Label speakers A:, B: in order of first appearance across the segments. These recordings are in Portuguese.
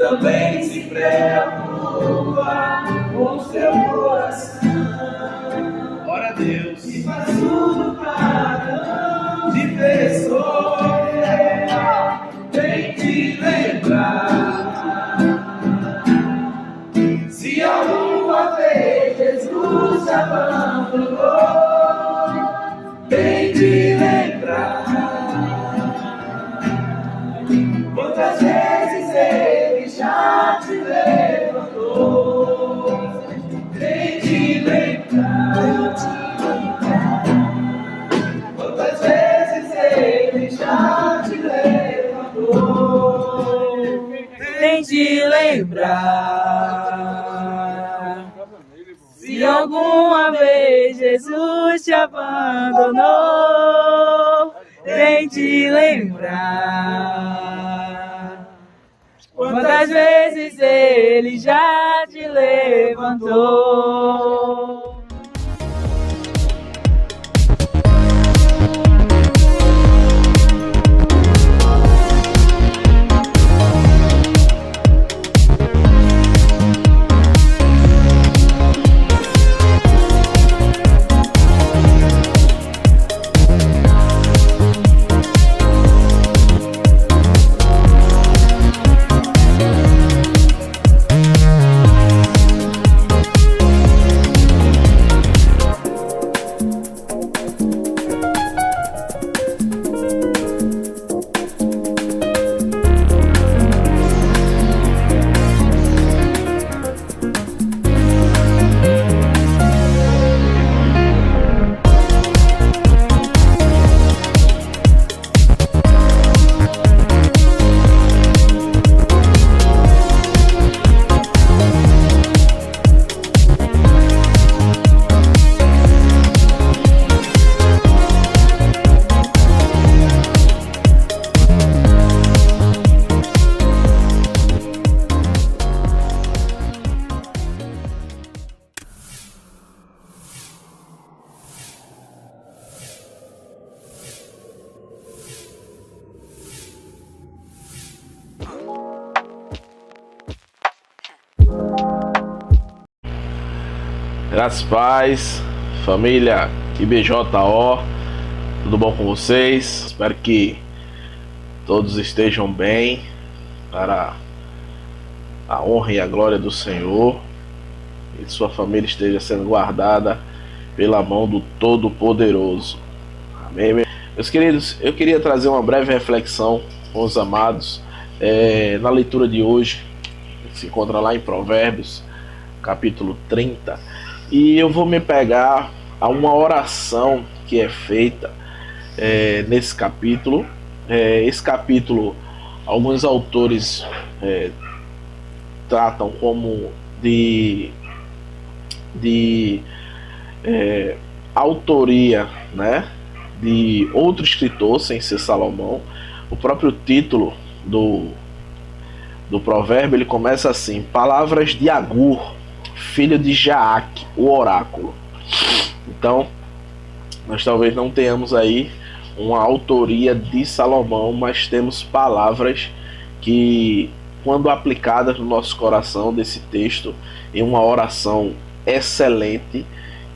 A: também se preocupa com seu coração.
B: Ora a Deus.
A: E faz tudo para não te ver sofrer. Vem te lembrar. Se alguma vez Jesus te abandonou, vem te lembrar. Quantas vezes Ele já te levantou, vem te lembrar. Quantas vezes Ele já te levantou, vem te lembrar. Se alguma vez Jesus te abandonou, vem te lembrar. Quantas vezes Ele já te levantou.
B: Graças a paz, família IBJO, tudo bom com vocês? Espero que todos estejam bem, para a honra e a glória do Senhor, e sua família esteja sendo guardada pela mão do Todo-Poderoso. Amém? Meus queridos, eu queria trazer uma breve reflexão com os amados na leitura de hoje, que se encontra lá em Provérbios, capítulo 30. E eu vou me pegar a uma oração que é feita nesse capítulo. Esse capítulo, alguns autores tratam como de autoria, né, de outro escritor, sem ser Salomão. O próprio título do provérbio, ele começa assim: Palavras de Agur, filho de Jaaque, o oráculo. Então, nós talvez não tenhamos aí uma autoria de Salomão, mas temos palavras que, quando aplicadas no nosso coração desse texto, em uma oração excelente,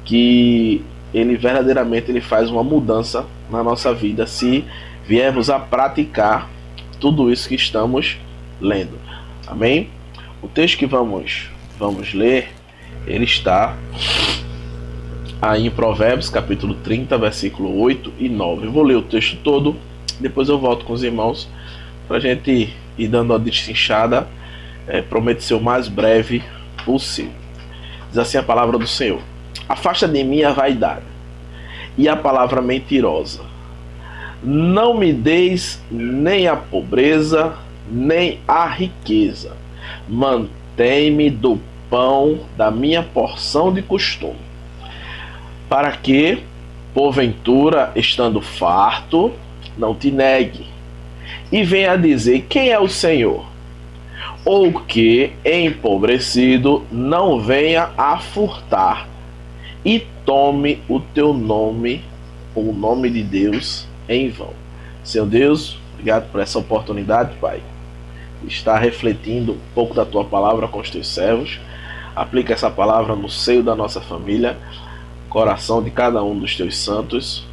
B: que ele verdadeiramente ele faz uma mudança na nossa vida, se viermos a praticar tudo isso que estamos lendo. Amém? O texto que vamos ler, ele está aí em Provérbios, capítulo 30, versículo 8 e 9. Eu vou ler o texto todo, depois eu volto com os irmãos para a gente ir dando a destrinchada. Prometo ser o mais breve possível. Diz assim a palavra do Senhor: Afasta de mim a vaidade e a palavra mentirosa. Não me deis nem a pobreza, nem a riqueza. Mantém-me do pão da minha porção de costume, para que, porventura, estando farto, não te negue, e venha a dizer: quem é o Senhor? Ou que, empobrecido, não venha a furtar, e tome o teu nome, o nome de Deus, em vão. Senhor Deus, obrigado por essa oportunidade, Pai. estar refletindo um pouco da tua palavra com os teus servos. Aplica essa palavra no seio da nossa família, coração de cada um dos teus santos.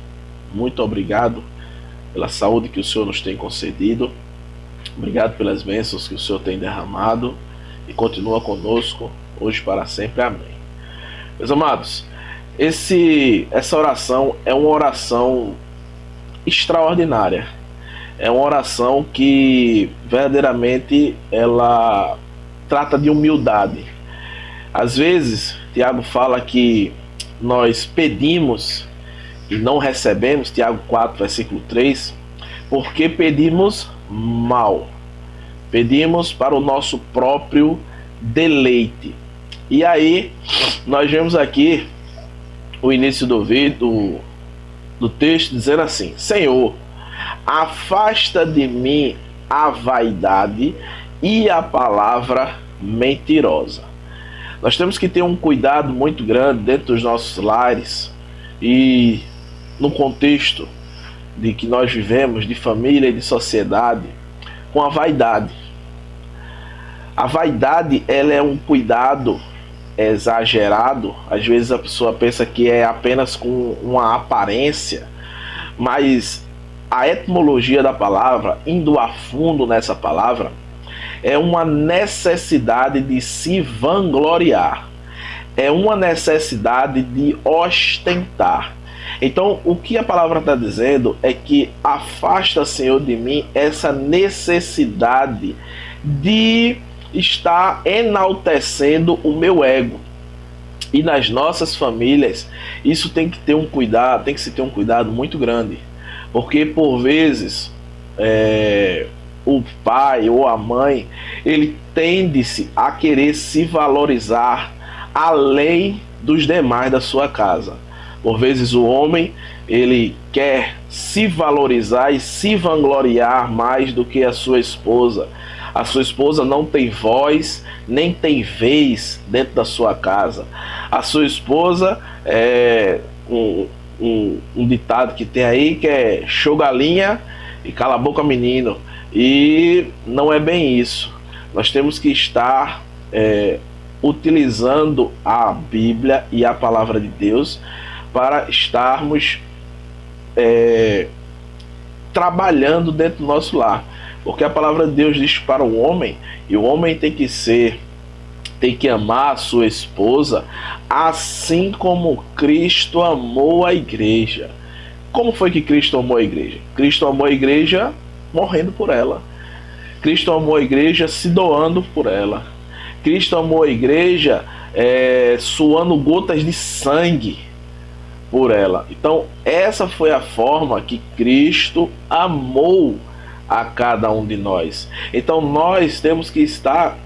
B: Muito obrigado pela saúde que o Senhor nos tem concedido. Obrigado pelas bênçãos que o Senhor tem derramado e continua conosco hoje para sempre. Amém. Meus amados, essa oração é uma oração extraordinária. É uma oração que verdadeiramente ela trata de humildade. Às vezes, Tiago fala que nós pedimos e não recebemos, Tiago 4, versículo 3, porque pedimos mal. Pedimos para o nosso próprio deleite. E aí, nós vemos aqui o início do texto dizendo assim: Senhor, afasta de mim a vaidade e a palavra mentirosa. Nós temos que ter um cuidado muito grande dentro dos nossos lares e no contexto de que nós vivemos, de família e de sociedade, com a vaidade. A vaidade, ela é um cuidado exagerado. Às vezes a pessoa pensa que é apenas com uma aparência, mas a etimologia da palavra, indo a fundo nessa palavra, é uma necessidade de se vangloriar, é uma necessidade de ostentar. Então, o que a palavra está dizendo é que afasta, Senhor, de mim essa necessidade de estar enaltecendo o meu ego. E nas nossas famílias, isso tem que ter um cuidado, tem que se ter um cuidado muito grande, porque por vezes o pai ou a mãe, ele tende-se a querer se valorizar além dos demais da sua casa. Por vezes o homem, ele quer se valorizar e se vangloriar mais do que a sua esposa. A sua esposa não tem voz, nem tem vez dentro da sua casa. A sua esposa é um ditado que tem aí que é show galinha e cala a boca menino. E não é bem isso. Nós temos que estar utilizando a Bíblia e a palavra de Deus para estarmos trabalhando dentro do nosso lar. Porque a palavra de Deus diz para o homem, e o homem tem que amar a sua esposa assim como Cristo amou a igreja. Como foi que Cristo amou a igreja? Cristo amou a igreja morrendo por ela. Cristo amou a igreja se doando por ela. Cristo amou a igreja suando gotas de sangue por ela. Então, essa foi a forma que Cristo amou a cada um de nós. Então, nós temos que estar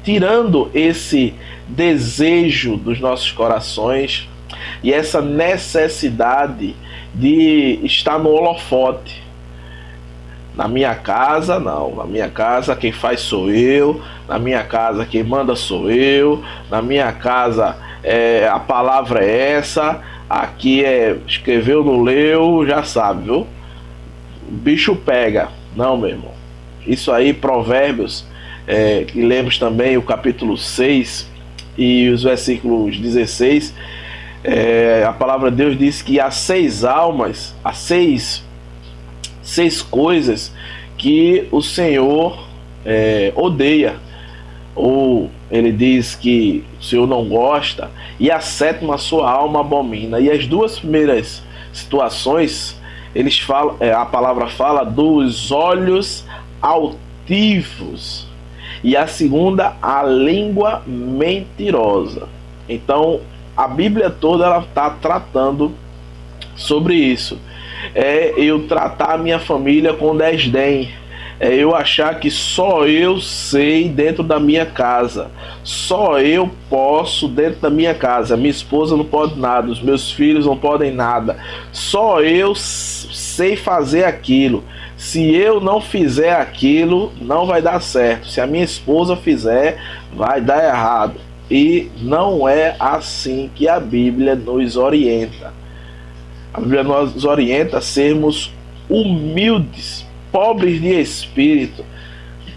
B: tirando esse desejo dos nossos corações e essa necessidade de estar no holofote. Na minha casa, não. Na minha casa, quem faz sou eu. Na minha casa, quem manda sou eu. Na minha casa, a palavra é essa. Aqui escreveu, não leu, já sabe, viu? O bicho pega. Não, meu irmão. Isso aí, Provérbios, que lemos também o capítulo 6 e os versículos 16. A palavra de Deus diz que há 6 almas, há seis coisas que o Senhor odeia, ou ele diz que o Senhor não gosta, e a 7ª sua alma abomina. E as 2 primeiras situações, a palavra fala dos olhos altivos, e a 2ª, a língua mentirosa. Então a Bíblia toda ela está tratando sobre isso. Eu tratar a minha família com desdém, eu achar que só eu sei dentro da minha casa, só eu posso dentro da minha casa, minha esposa não pode nada, os meus filhos não podem nada, só eu sei fazer aquilo, se eu não fizer aquilo não vai dar certo, se a minha esposa fizer vai dar errado. E não é assim que a Bíblia nos orienta. A Bíblia nos orienta a sermos humildes, pobres de espírito.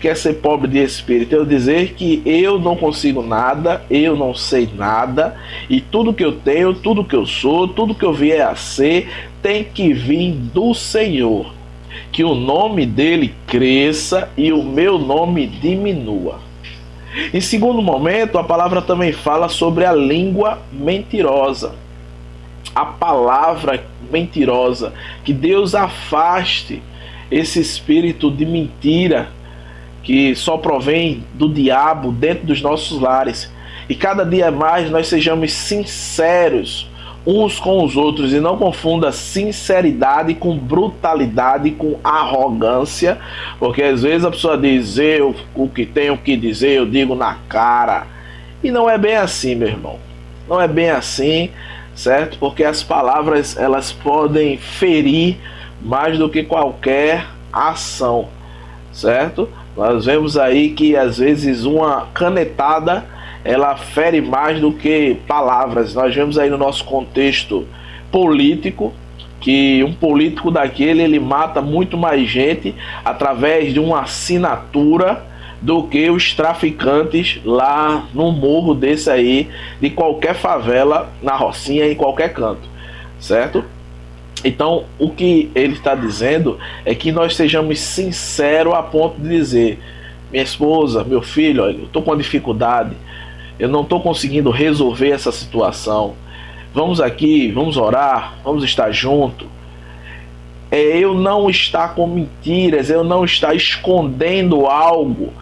B: que é ser pobre de espírito? Eu dizer que eu não consigo nada, eu não sei nada, e tudo que eu tenho, tudo que eu sou, tudo que eu vier a ser, tem que vir do Senhor. Que o nome dele cresça e o meu nome diminua. Em segundo momento, a palavra também fala sobre a língua mentirosa. A palavra mentirosa. Que Deus afaste esse espírito de mentira que só provém do diabo dentro dos nossos lares. E cada dia mais nós sejamos sinceros uns com os outros e não confunda sinceridade com brutalidade, com arrogância, porque às vezes a pessoa diz: eu o que tenho que dizer eu digo na cara, e não é bem assim, meu irmão, não é bem assim, certo? Porque as palavras, elas podem ferir mais do que qualquer ação, certo? Nós vemos aí que às vezes uma canetada ela fere mais do que palavras. Nós vemos aí no nosso contexto político que um político daquele, ele mata muito mais gente através de uma assinatura do que os traficantes lá no morro desse aí, de qualquer favela, na Rocinha, em qualquer canto, certo? Então, o que ele está dizendo é que nós sejamos sinceros a ponto de dizer: minha esposa, meu filho, olha, eu estou com uma dificuldade, eu não estou conseguindo resolver essa situação. Vamos aqui, vamos orar, vamos estar juntos. Eu não estar com mentiras, eu não estar escondendo algo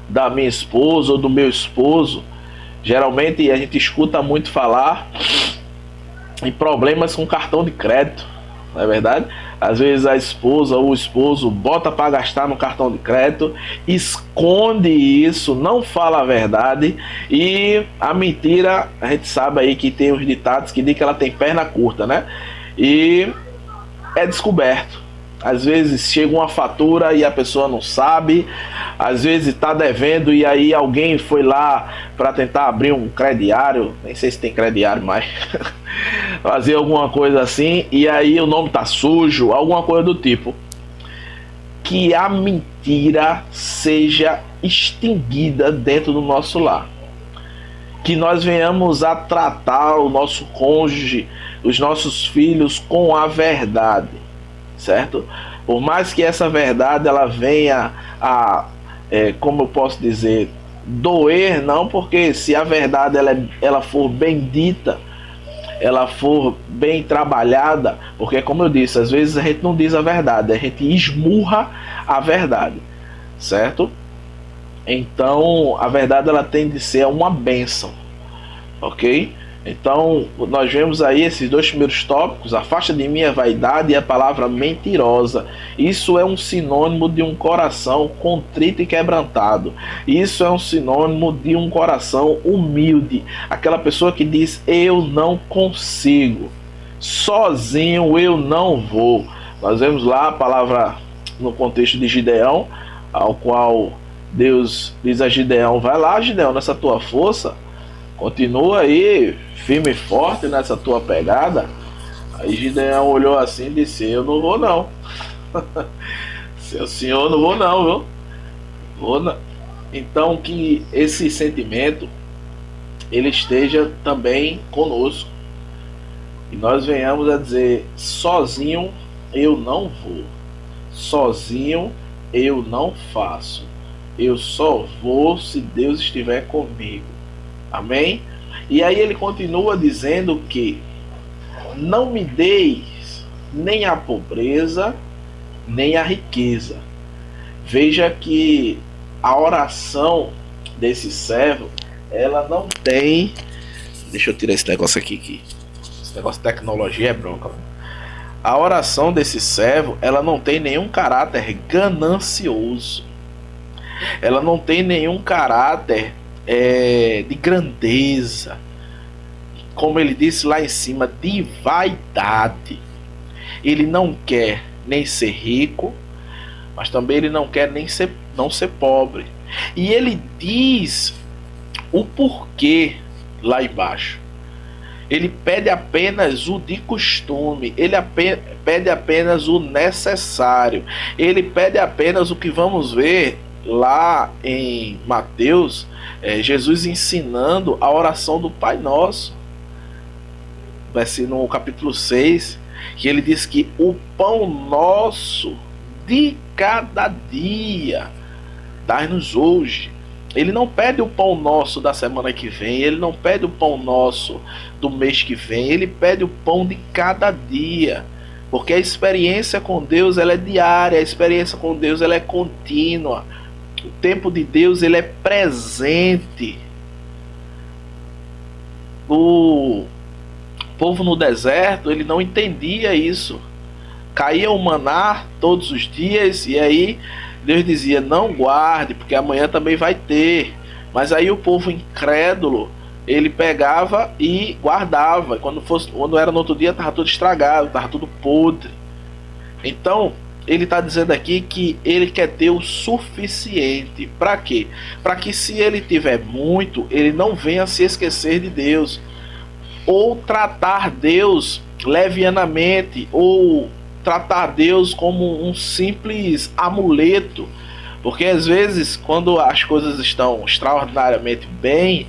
B: da minha esposa ou do meu esposo. Geralmente a gente escuta muito falar em problemas com cartão de crédito, não é verdade? Às vezes a esposa ou o esposo bota para gastar no cartão de crédito, esconde isso, não fala a verdade, e a mentira, a gente sabe aí que tem os ditados que dizem que ela tem perna curta, né? E é descoberto. Às vezes chega uma fatura e a pessoa não sabe, às vezes está devendo e aí alguém foi lá para tentar abrir um crediário, nem sei se tem crediário mais, fazer alguma coisa assim, e aí o nome tá sujo, alguma coisa do tipo. Que a mentira seja extinguida dentro do nosso lar. Que nós venhamos a tratar o nosso cônjuge, os nossos filhos com a verdade, certo? Por mais que essa verdade ela venha a, como eu posso dizer, doer, não, porque se a verdade ela for bem dita, ela for bem trabalhada, porque como eu disse, às vezes a gente não diz a verdade, a gente esmurra a verdade, certo? Então a verdade ela tem de ser uma bênção, ok? Então nós vemos aí esses dois primeiros tópicos: afasta de mim a vaidade e a palavra mentirosa. Isso é um sinônimo de um coração contrito e quebrantado. Isso é um sinônimo de um coração humilde, aquela pessoa que diz: eu não consigo, sozinho eu não vou. Nós vemos lá a palavra no contexto de Gideão, ao qual Deus diz a Gideão: vai lá, Gideão, nessa tua força, continua aí firme e forte nessa tua pegada. Aí Gideão olhou assim e disse: eu não vou não. Seu senhor, não vou não, viu? Vou não. Então que esse sentimento ele esteja também conosco, e nós venhamos a dizer: sozinho eu não vou, sozinho eu não faço, eu só vou se Deus estiver comigo. Amém? E aí ele continua dizendo que não me deis nem a pobreza, nem a riqueza. Veja que a oração desse servo, ela não tem... Deixa eu tirar esse negócio aqui. Esse negócio de tecnologia é bronca. A oração desse servo, ela não tem nenhum caráter ganancioso. Ela não tem nenhum caráter de grandeza, como ele disse lá em cima, de vaidade. Ele não quer nem ser rico, mas também ele não quer não ser pobre. E ele diz o porquê lá embaixo. Ele pede apenas o de costume, ele pede apenas o necessário, ele pede apenas o que vamos ver lá em Mateus, Jesus ensinando a oração do Pai Nosso. Vai ser no capítulo 6, que ele diz que o pão nosso de cada dia dai-nos hoje. Ele não pede o pão nosso da semana que vem, ele não pede o pão nosso do mês que vem, ele pede o pão de cada dia. Porque a experiência com Deus, ela é diária, a experiência com Deus, ela é contínua. O tempo de Deus, ele é presente. O povo no deserto, ele não entendia isso. Caía o maná todos os dias, e aí Deus dizia, não guarde, porque amanhã também vai ter. Mas aí o povo incrédulo, ele pegava e guardava. Quando era no outro dia, estava tudo estragado, estava tudo podre. Então, ele está dizendo aqui que ele quer ter o suficiente. Para quê? Para que se ele tiver muito, ele não venha se esquecer de Deus, ou tratar Deus levianamente, ou tratar Deus como um simples amuleto. Porque às vezes, quando as coisas estão extraordinariamente bem,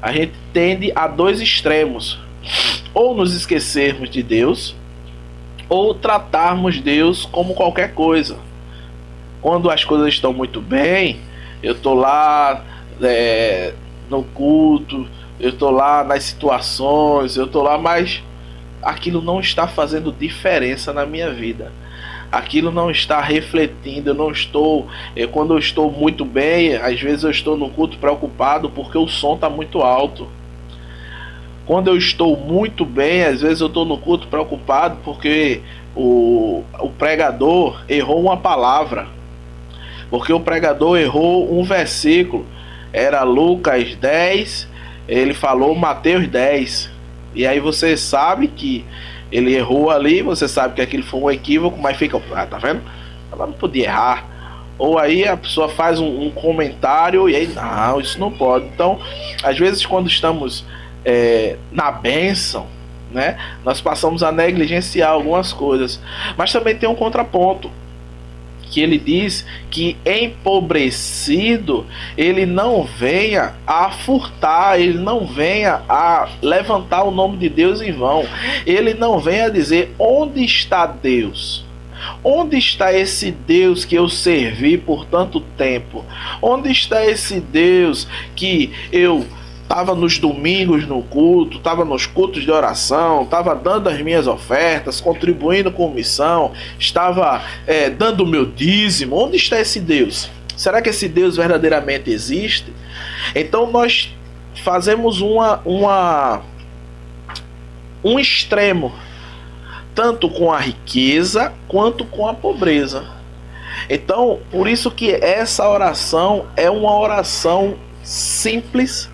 B: a gente tende a dois extremos: ou nos esquecermos de Deus, ou tratarmos Deus como qualquer coisa. Quando as coisas estão muito bem, eu estou lá no culto, eu estou lá nas situações, eu estou lá, mas aquilo não está fazendo diferença na minha vida. Aquilo não está refletindo, eu não estou... quando eu estou muito bem, às vezes eu estou no culto preocupado porque o som está muito alto. Quando eu estou muito bem, às vezes eu estou no culto preocupado porque o pregador errou uma palavra. Porque o pregador errou um versículo. Era Lucas 10, ele falou Mateus 10. E aí você sabe que ele errou ali, você sabe que aquilo foi um equívoco, mas fica, tá vendo? Ela não podia errar. Ou aí a pessoa faz um comentário e aí, não, isso não pode. Então, às vezes quando estamos na bênção, né, nós passamos a negligenciar algumas coisas. Mas também tem um contraponto, que ele diz que empobrecido ele não venha a furtar, ele não venha a levantar o nome de Deus em vão, ele não venha a dizer, onde está Deus? Onde está esse Deus que eu servi por tanto tempo? Onde está esse Deus que eu estava nos domingos no culto, estava nos cultos de oração, estava dando as minhas ofertas, contribuindo com missão, estava dando o meu dízimo? Onde está esse Deus? Será que esse Deus verdadeiramente existe? Então nós fazemos um extremo, tanto com a riqueza quanto com a pobreza. Então, por isso que essa oração é uma oração simples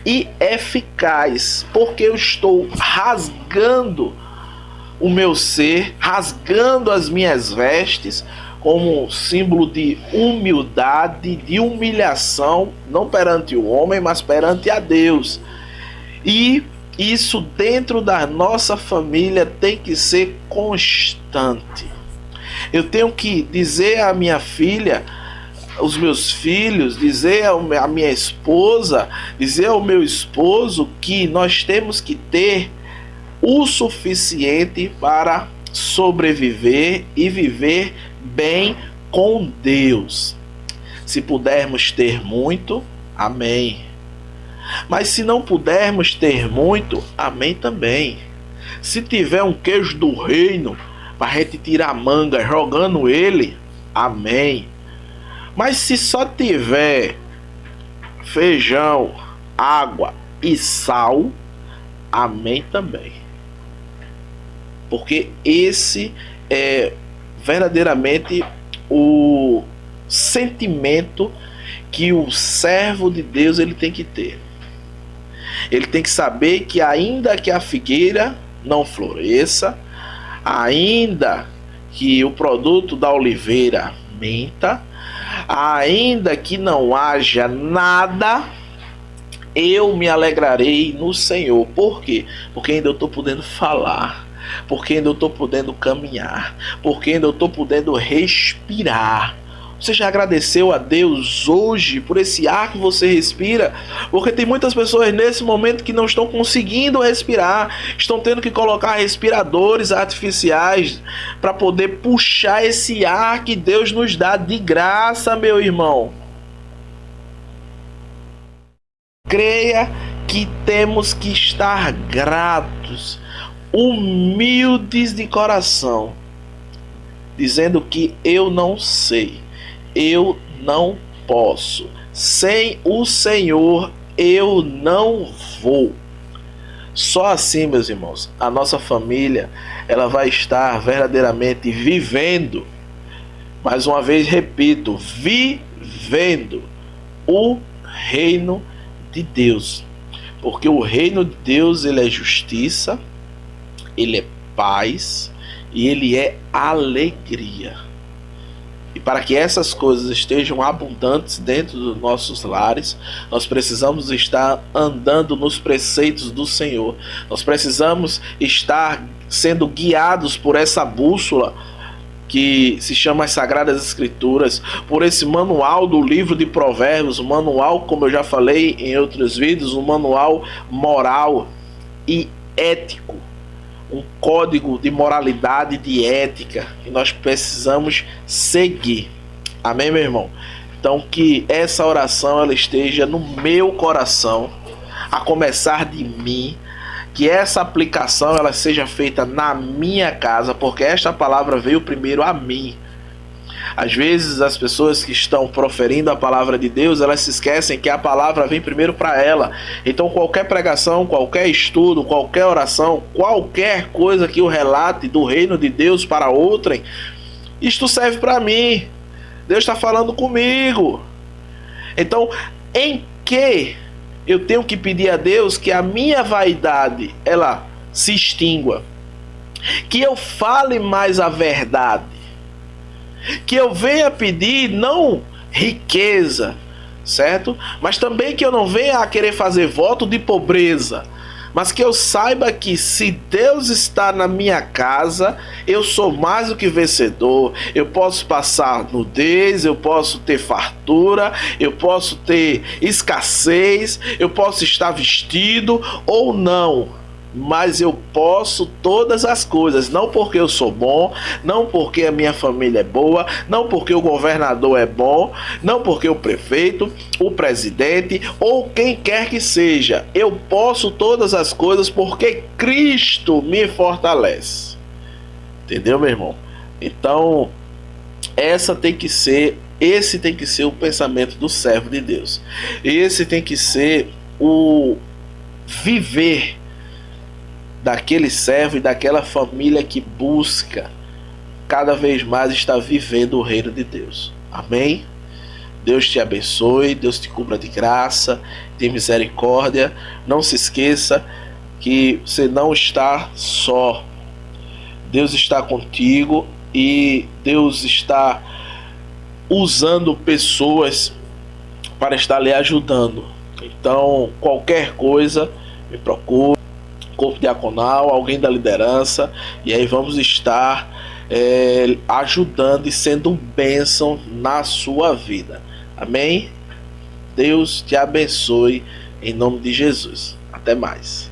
B: e eficaz, porque eu estou rasgando o meu ser, rasgando as minhas vestes, como símbolo de humildade, de humilhação, não perante o homem, mas perante a Deus. E isso dentro da nossa família tem que ser constante. Eu tenho que dizer à minha filha, os meus filhos, dizer a minha esposa, dizer ao meu esposo que nós temos que ter o suficiente para sobreviver e viver bem com Deus. Se pudermos ter muito, amém. Mas se não pudermos ter muito, amém também. Se tiver um queijo do reino para a gente tirar a manga jogando ele, amém. Mas se só tiver feijão, água e sal, amém também. Porque esse é verdadeiramente o sentimento que o servo de Deus ele tem que ter. Ele tem que saber que ainda que a figueira não floresça, ainda que o produto da oliveira minta, ainda que não haja nada, eu me alegrarei no Senhor. Por quê? Porque ainda eu estou podendo falar, porque ainda eu estou podendo caminhar, porque ainda eu estou podendo respirar. Você já agradeceu a Deus hoje por esse ar que você respira? Porque tem muitas pessoas nesse momento que não estão conseguindo respirar, estão tendo que colocar respiradores artificiais para poder puxar esse ar que Deus nos dá de graça, meu irmão. Creia que temos que estar gratos, humildes de coração, dizendo que eu não sei, eu não posso, sem o Senhor eu não vou. Só assim, meus irmãos, a nossa família ela vai estar verdadeiramente vivendo, mais uma vez repito, vivendo o reino de Deus. Porque o reino de Deus ele é justiça, ele é paz e ele é alegria. E para que essas coisas estejam abundantes dentro dos nossos lares, nós precisamos estar andando nos preceitos do Senhor. Nós precisamos estar sendo guiados por essa bússola que se chama as Sagradas Escrituras, por esse manual do livro de Provérbios, um manual, como eu já falei em outros vídeos, um manual moral e ético, um código de moralidade e de ética que nós precisamos seguir. Amém, meu irmão? Então que essa oração ela esteja no meu coração, a começar de mim, que essa aplicação ela seja feita na minha casa, porque esta palavra veio primeiro a mim. Às vezes as pessoas que estão proferindo a palavra de Deus, elas se esquecem que a palavra vem primeiro para ela. Então qualquer pregação, qualquer estudo, qualquer oração, qualquer coisa que eu relate do reino de Deus para outrem, isto serve para mim. Deus está falando comigo. Então, em que eu tenho que pedir a Deus que a minha vaidade ela se extingua, que eu fale mais a verdade, que eu venha pedir não riqueza, certo? Mas também que eu não venha a querer fazer voto de pobreza, mas que eu saiba que se Deus está na minha casa, eu sou mais do que vencedor. Eu posso passar nudez, eu posso ter fartura, eu posso ter escassez, eu posso estar vestido ou não. Mas eu posso todas as coisas, não porque eu sou bom, não porque a minha família é boa, não porque o governador é bom, não porque o prefeito, o presidente ou quem quer que seja. Eu posso todas as coisas porque Cristo me fortalece. Entendeu, meu irmão? Então, esse tem que ser o pensamento do servo de Deus. Esse tem que ser o viver daquele servo e daquela família que busca cada vez mais estar vivendo o reino de Deus. Amém? Deus te abençoe, Deus te cubra de graça, de misericórdia. Não se esqueça que você não está só. Deus está contigo e Deus está usando pessoas para estar lhe ajudando. Então, qualquer coisa, me procure. Corpo diaconal, alguém da liderança, e aí vamos estar ajudando e sendo um bênção na sua vida. Amém? Deus te abençoe em nome de Jesus. Até mais.